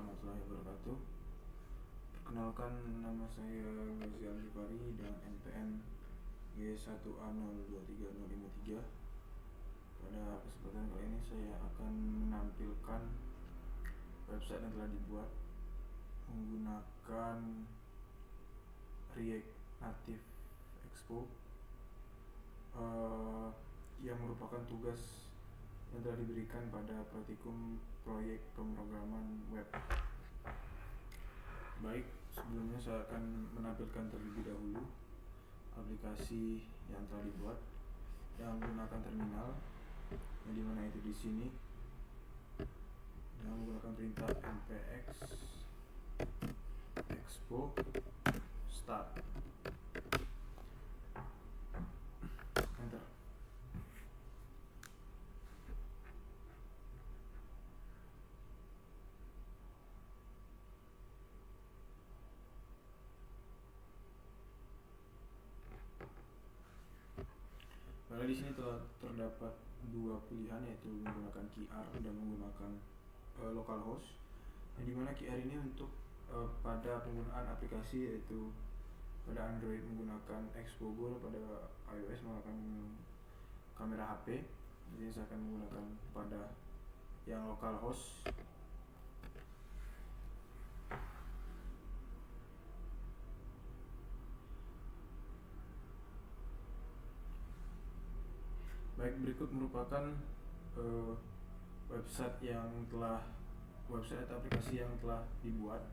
warahmatullahi wabarakatuh. Perkenalkan, nama saya Ghazi Al-Jufari dengan NPM G1A023053. Pada kesempatan kali ini saya akan menampilkan website yang telah dibuat menggunakan React Native Expo, yang merupakan tugas yang telah diberikan pada praktikum proyek pemrograman web. Baik, sebelumnya saya akan menampilkan terlebih dahulu aplikasi yang telah dibuat yang menggunakan terminal, yang dimana itu di sini yang menggunakan perintah npx expo start, enter. Pada di sini telah terdapat dua pilihan, yaitu menggunakan QR dan menggunakan localhost. Yang dimana QR ini untuk pada penggunaan aplikasi, yaitu pada Android menggunakan Expo, pada iOS menggunakan kamera HP. Jadi saya akan menggunakan pada yang localhost. Baik, berikut merupakan website atau aplikasi yang telah dibuat,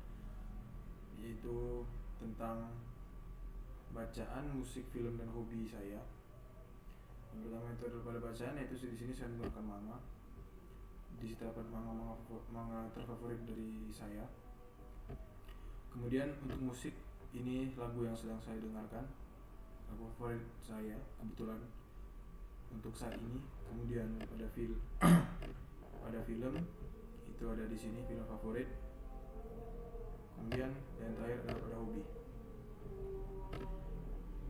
yaitu tentang bacaan, musik, film, dan hobi saya. Yang pertama itu adalah pada bacaan, yaitu di sini saya menggunakan manga. Di situ terdapat manga terfavorit dari saya. Kemudian untuk musik, ini lagu yang sedang saya dengarkan, lagu favorit saya kebetulan untuk saat ini. Kemudian pada film itu ada di sini film favorit. Kemudian yang terakhir adalah pada hobi.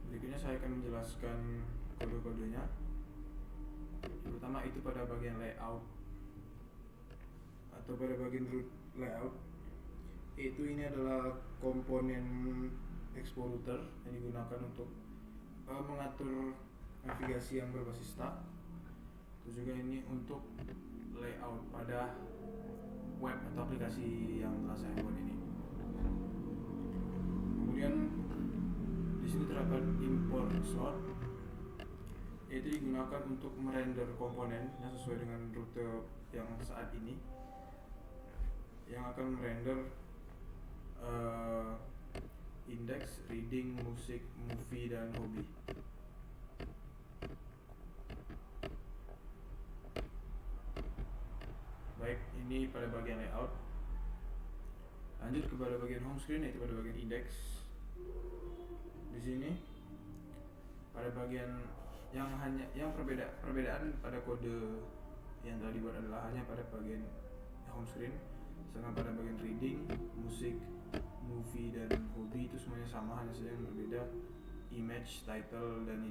Berikutnya saya akan menjelaskan kode-kodenya. Yang pertama itu pada bagian layout atau pada bagian root layout, itu ini adalah komponen Expo router yang digunakan untuk mengatur navigasi yang berbasis tab. Terus juga ini untuk layout pada web atau aplikasi yang telah saya buat ini. Kemudian di sini terdapat import slot, yaitu digunakan untuk merender komponen yang sesuai dengan rute yang saat ini, yang akan merender index, reading, musik, movie, dan hobi. Baik, ini pada bagian layout. Lanjut kepada bagian home screen, yaitu pada bagian index. Di sini pada bagian perbedaan pada kode yang telah dibuat adalah hanya pada bagian home screen, sedangkan pada bagian reading, musik, movie, dan hobi itu semuanya sama, hanya saja yang berbeda image, title, dan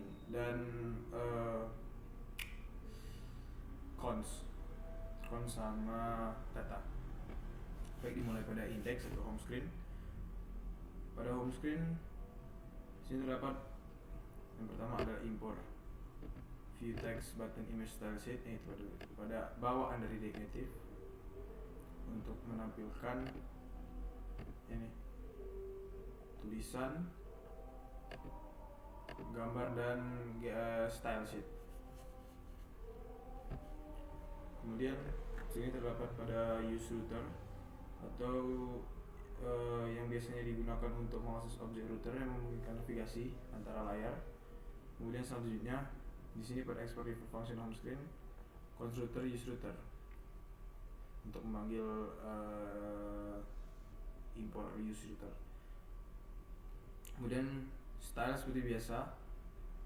cons sama data. Baik, dimulai pada index atau home screen. Pada home screen sini terdapat yang pertama adalah import view text button image style sheet, yaitu pada bawaan dari React Native untuk menampilkan ini tulisan, gambar, dan style sheet. Kemudian sini terdapat pada use router atau yang biasanya digunakan untuk mengakses objek router yang memungkinkan navigasi antara layar. Kemudian selanjutnya di sini pada export refer function home screen, constructor use router untuk memanggil import use router. Kemudian style seperti biasa,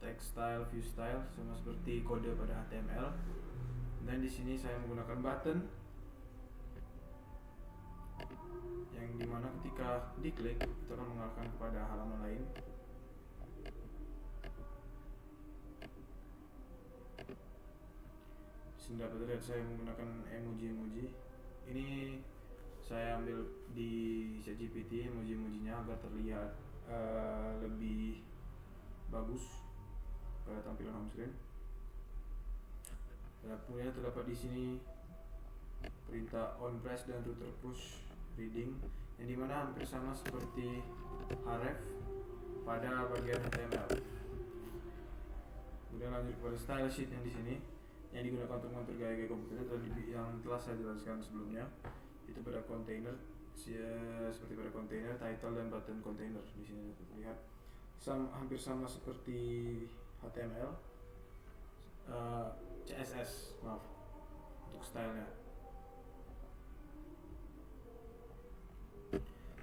text style, view style, sama seperti kode pada HTML. Dan di sini saya menggunakan button yang dimana ketika diklik itu akan mengarahkan kepada halaman lain. Di sini dapat terlihat saya menggunakan emoji. Ini saya ambil di ChatGPT, muji-mujinya agar terlihat lebih bagus pada tampilan home screen. Kemudian terdapat di sini perintah on press dan router push reading, yang dimana hampir sama seperti href pada bagian HTML. Kemudian lanjut kepada style sheet yang di sini, yang digunakan untuk mengatur gaya-gaya komputer yang telah saya jelaskan sebelumnya. Itu pada container, seperti pada container, title dan button container. Di sini terlihat hampir sama seperti HTML, CSS untuk stylenya.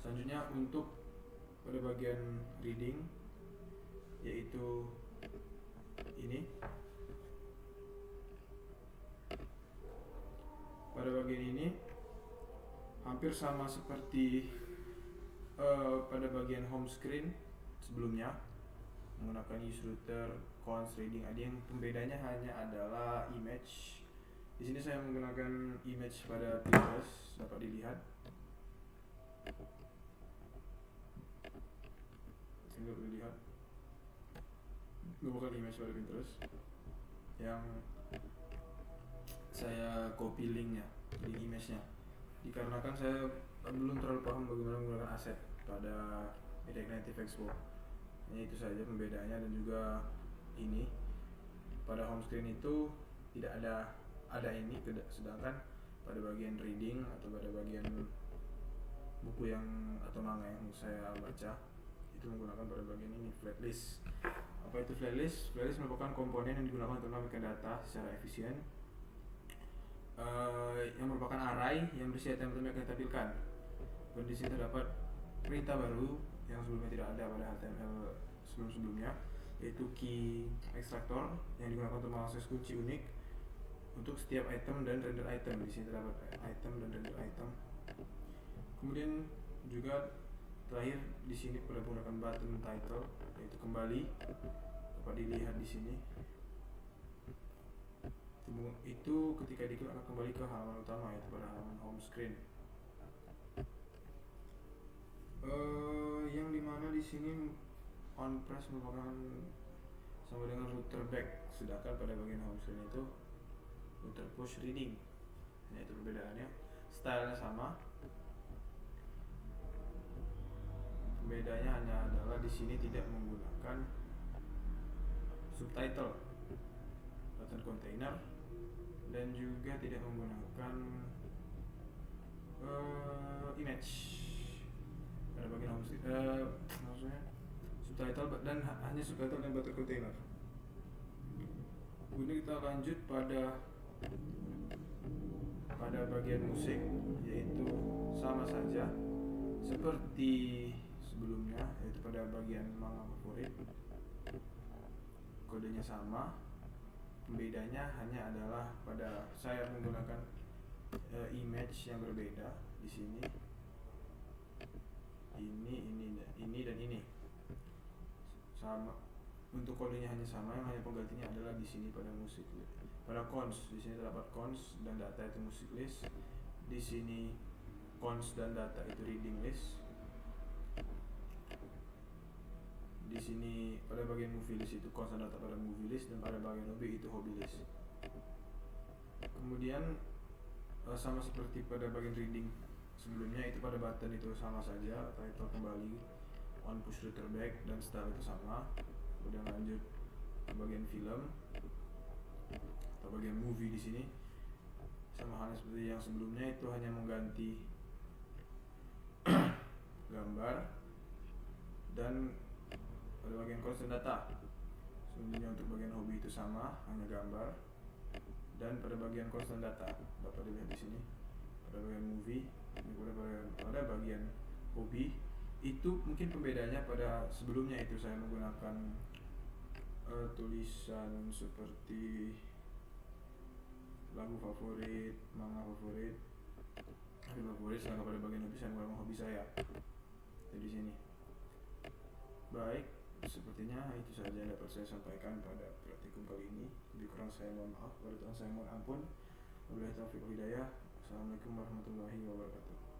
Selanjutnya untuk pada bagian reading, yaitu ini. Pada bagian ini hampir sama seperti pada bagian home screen sebelumnya, menggunakan use router, cons, reading. Ada yang pembedanya hanya adalah image. Di sini saya menggunakan image pada Pinterest, dapat dilihat. Sehingga dapat dilihat. Bukan image pada Pinterest, yang saya copy linknya, link image-nya. Dikarenakan saya belum terlalu paham bagaimana menggunakan aset pada React Native Expo. Ini itu saja pembedaannya, dan juga ini pada home screen itu tidak ada ini, sedangkan pada bagian reading atau pada bagian buku yang atau manga yang saya baca itu menggunakan pada bagian ini, flat list. Apa itu flat list? Flat list merupakan komponen yang digunakan untuk menambahkan data secara efisien, yang merupakan array yang berisi item yang akan ditampilkan. Dan di sini terdapat perintah baru yang sebelumnya tidak ada pada HTML sebelumnya, yaitu key extractor yang digunakan untuk mengakses kunci unik untuk setiap item dan render item. Di sini terdapat item dan render item. Kemudian juga terakhir di sini pada menggunakan button title, yaitu kembali dapat dilihat di sini. Itu ketika diklik akan kembali ke halaman utama, yaitu pada halaman home screen. Yang dimana di sini on press merupakan sama dengan router back, sedangkan pada bagian home screen itu router push reading. Nah, itu perbedaannya. Stylenya sama. Bedanya hanya adalah di sini tidak menggunakan subtitle, button container, dan juga tidak menggunakan image pada bagian home screen, maksudnya subtitle dan hanya subtitle dan button container. Kemudian kita lanjut pada bagian musik, yaitu sama saja seperti sebelumnya, yaitu pada bagian manga favorit. Kodenya sama, pembedanya hanya adalah pada saya menggunakan image yang berbeda di sini. Ini dan ini sama, untuk kodenya hanya sama, yang hanya penggantinya adalah di sini pada musik. Pada cons, di sini terdapat cons dan data itu music list. Di sini cons dan data itu reading list. Di sini pada bagian movie list itu cons dan data pada movie list, dan pada bagian hobby itu hobby list. Kemudian sama seperti pada bagian reading sebelumnya, itu pada button itu sama saja, title kembali, on push router back, dan style itu sama. Kemudian lanjut ke bagian film atau bagian movie, di sini sama halnya seperti yang sebelumnya, itu hanya mengganti gambar, dan pada bagian constant data sebelumnya untuk bagian hobby itu sama, hanya gambar, dan pada bagian constant data dapat dilihat di sini pada bagian movie. Pada bagian hobby itu mungkin pembedanya pada sebelumnya itu saya menggunakan tulisan seperti lagu favorit, manga favorit, anime favorit, sedangkan pada bagian hobi saya menggunakan hobi saya. Jadi sini. Baik, sepertinya itu saja yang dapat saya sampaikan pada praktikum kali ini. Lebih kurang saya mohon maaf, pada Tuhan saya mohon ampun. Wabillahi taufiq wal hidayah. Assalamualaikum warahmatullahi wabarakatuh.